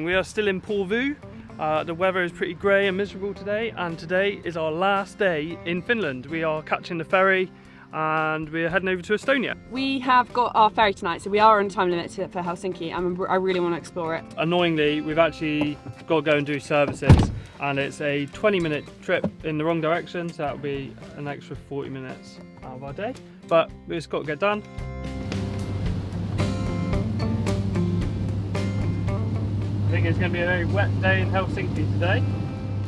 We are still in Porvoo. The weather is pretty grey and miserable today, and today is our last day in Finland. We are catching the ferry and we're heading over to Estonia. We have got our ferry tonight, so we are on a time limit for Helsinki, and I really want to explore it. Annoyingly, we've actually got to go and do services, and it's a 20-minute trip in the wrong direction, so that'll be an extra 40 minutes out of our day, but it's got to get done. I think it's going to be a very wet day in Helsinki today.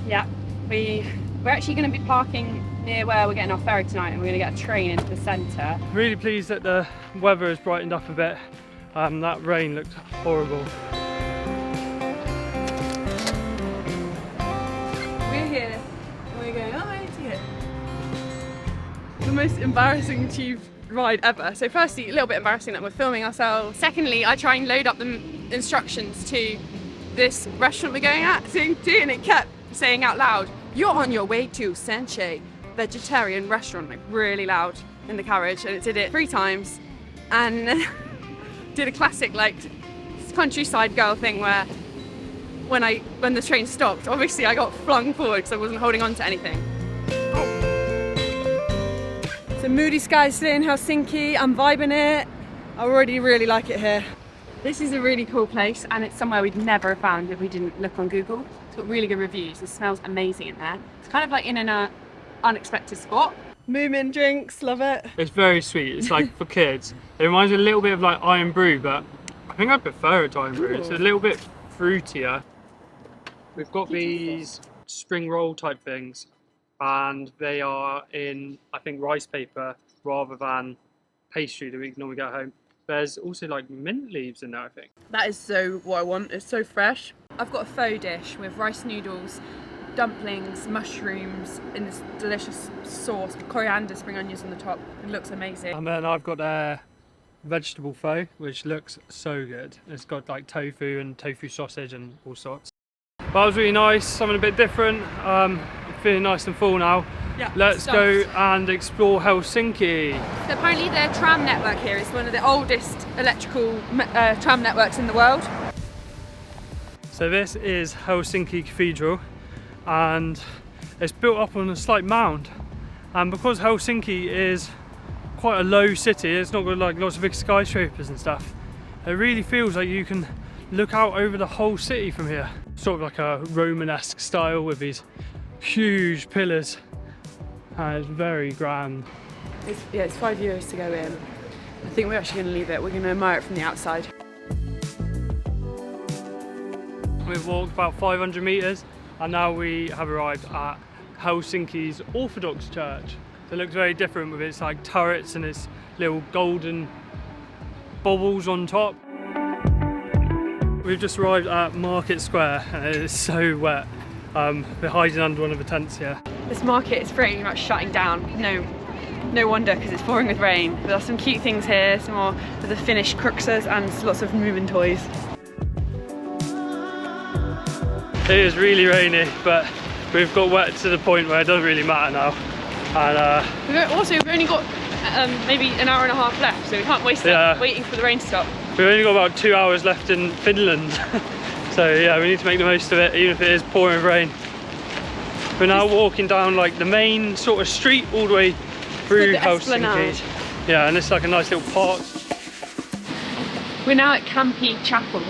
Yeah, we're actually going to be parking near where we're getting our ferry tonight, and we're going to get a train into the centre. Really pleased that the weather has brightened up a bit. That rain looked horrible. We're here and we're going, oh, I see it. The most embarrassing tube ride ever. So firstly, a little bit embarrassing that we're filming ourselves. Secondly, I try and load up the instructions to this restaurant we're going at, and it kept saying out loud, "You're on your way to Sanche vegetarian restaurant," like really loud in the carriage, and it did it 3 times, and did a classic like countryside girl thing where when the train stopped, obviously I got flung forward because I wasn't holding on to anything. So moody skies today in Helsinki. I'm vibing it. I already really like it here. This is a really cool place, and it's somewhere we'd never have found if we didn't look on Google. It's got really good reviews. It smells amazing in there. It's kind of like in an unexpected spot. Moomin drinks, love it. It's very sweet. It's like for kids. It reminds me a little bit of like Iron Brew, but I think I prefer it to Iron Brew. It's a little bit fruitier. We've got these spring roll type things, and they are in, I think, rice paper rather than pastry that we normally get home. There's also like mint leaves in there, I think. That is so what I want. It's so fresh. I've got a faux dish with rice noodles, dumplings, mushrooms in this delicious sauce with coriander, spring onions on the top. It looks amazing. And then I've got a vegetable pho, which looks so good. It's got like tofu and tofu sausage and all sorts. But that was really nice, something a bit different. I'm feeling nice and full now. Yeah, let's go and explore Helsinki. So apparently the tram network here is one of the oldest electrical tram networks in the world. So this is Helsinki Cathedral, and it's built up on a slight mound. And because Helsinki is quite a low city, it's not got like lots of big skyscrapers and stuff, it really feels like you can look out over the whole city from here. Sort of like a Romanesque style with these huge pillars. It's very grand. It's €5 to go in. I think we're actually going to leave it. We're going to admire it from the outside. We've walked about 500 metres and now we have arrived at Helsinki's Orthodox Church. It looks very different with its like turrets and its little golden baubles on top. We've just arrived at Market Square and it is so wet. We're hiding under one of the tents here. This market is pretty much shutting down. No wonder, because it's pouring with rain. But there's some cute things here, some more of the Finnish kruxas and lots of moving toys. It is really rainy, but we've got wet to the point where it doesn't really matter now. And we've only got maybe an hour and a half left, so we can't waste it waiting for the rain to stop. We've only got about 2 hours left in Finland. So yeah, we need to make the most of it, even if it is pouring with rain. We're now walking down like the main sort of street all the way through Helsinki. Yeah, and it's like a nice little park. We're now at Campi Chapel.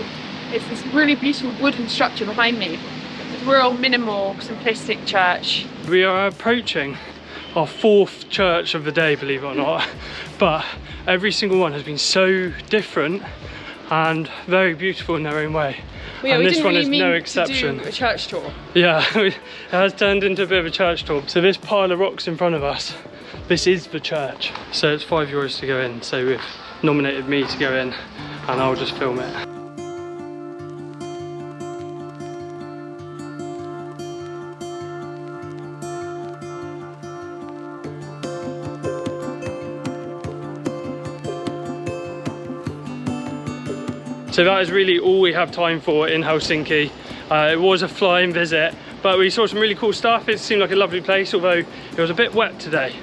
It's this really beautiful wooden structure behind me. It's a real minimal, simplistic church. We are approaching our 4th church of the day, believe it or not. But every single one has been so different and very beautiful in their own way. Well, yeah, and this one is no exception. To do a church tour. Yeah, it has turned into a bit of a church tour. So this pile of rocks in front of us, this is the church. So it's €5 to go in. So we've nominated me to go in and I'll just film it. So that is really all we have time for in Helsinki. It was a flying visit, but we saw some really cool stuff. It seemed like a lovely place, although it was a bit wet today.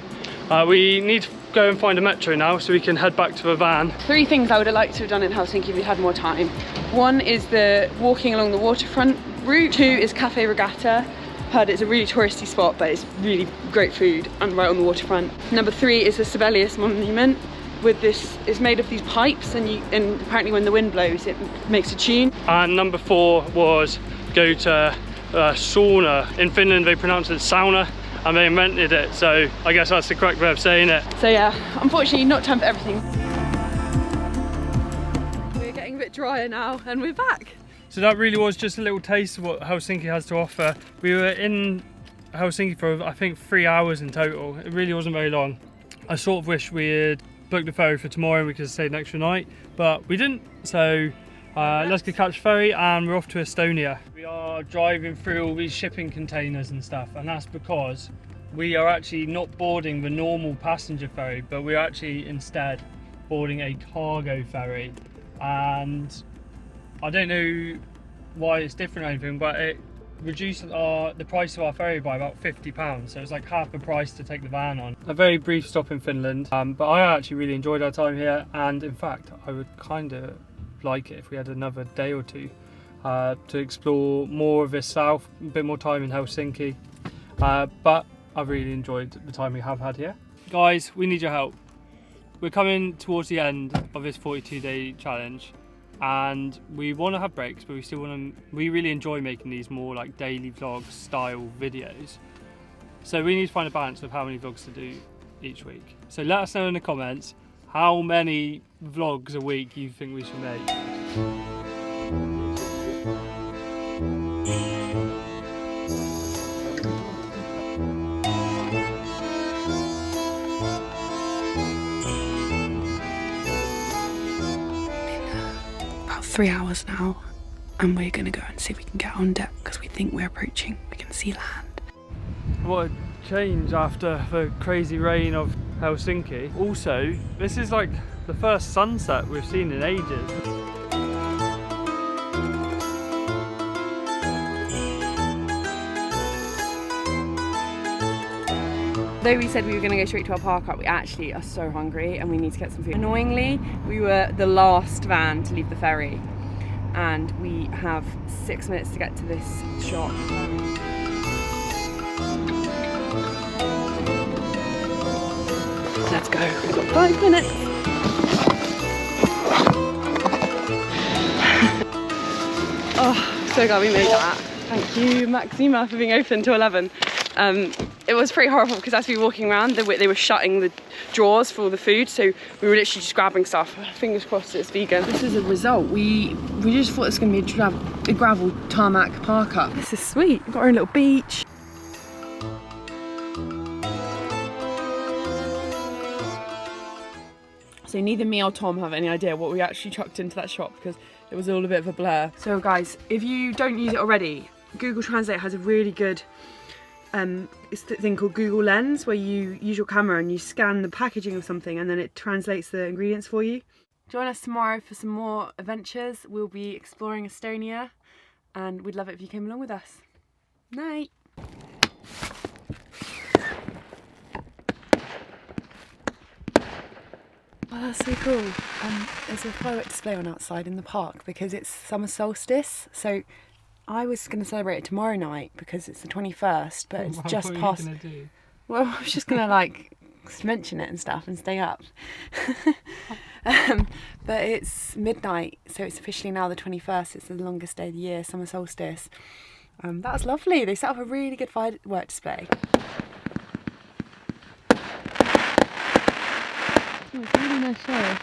We need to go and find a metro now so we can head back to the van. 3 things I would have liked to have done in Helsinki if we had more time. 1 is the walking along the waterfront route. 2 is Cafe Regatta. Heard it's a really touristy spot, but it's really great food and right on the waterfront. Number 3 is the Sibelius monument. With this, it's made of these pipes, and apparently when the wind blows it makes a tune. And number 4 was go to sauna. In Finland they pronounce it sauna, and they invented it, so I guess that's the correct way of saying it. So yeah, unfortunately not time for everything. We're getting a bit drier now and we're back. So that really was just a little taste of what Helsinki has to offer. We were in Helsinki for I think 3 hours in total. It really wasn't very long. I sort of wish we had booked the ferry for tomorrow and we could have stayed an extra night, but we didn't. So let's go catch ferry and we're off to Estonia. We are driving through all these shipping containers and stuff, and that's because we are actually not boarding the normal passenger ferry, but we're actually instead boarding a cargo ferry. And I don't know why it's different or anything, but it reduced the price of our ferry by about £50, so it's like half the price to take the van on. A very brief stop in Finland, but I actually really enjoyed our time here, and in fact I would kind of like it if we had another day or 2 to explore more of the south, a bit more time in Helsinki, but I've really enjoyed the time we have had here. Guys, we need your help. We're coming towards the end of this 42-day challenge, and we want to have breaks, but we really enjoy making these more like daily vlog style videos. So we need to find a balance of how many vlogs to do each week. So let us know in the comments how many vlogs a week you think we should make. About 3 hours now, and we're gonna go and see if we can get on deck because we think we're approaching. We can see land. What a change after the crazy rain of Helsinki. Also, this is like the first sunset we've seen in ages. Though we said we were going to go straight to our park up, we actually are so hungry and we need to get some food. Annoyingly, we were the last van to leave the ferry, and we have 6 minutes to get to this shop. Let's go. We've got 5 minutes. Oh, so glad we made that. Thank you, Maxima, for being open till 11. It was pretty horrible because as we were walking around, they were shutting the drawers for all the food, so we were literally just grabbing stuff. Fingers crossed it's vegan. This is a result. We just thought it was going to be a gravel tarmac park up. This is sweet. We've got our own little beach. So neither me or Tom have any idea what we actually chucked into that shop because it was all a bit of a blur. So guys, if you don't use it already, Google Translate has a really good it's the thing called Google Lens, where you use your camera and you scan the packaging of something and then it translates the ingredients for you. Join us tomorrow for some more adventures. We'll be exploring Estonia and we'd love it if you came along with us. Night. Oh, that's so cool. There's a firework display on outside in the park because it's summer solstice. So I was going to celebrate it tomorrow night because it's the 21st, but it's just past. What are you going to do? Well, I was just going to like mention it and stuff and stay up. But it's midnight, so it's officially now the 21st. It's the longest day of the year, summer solstice. That was lovely. They set up a really good firework display. Oh, it's a really nice show.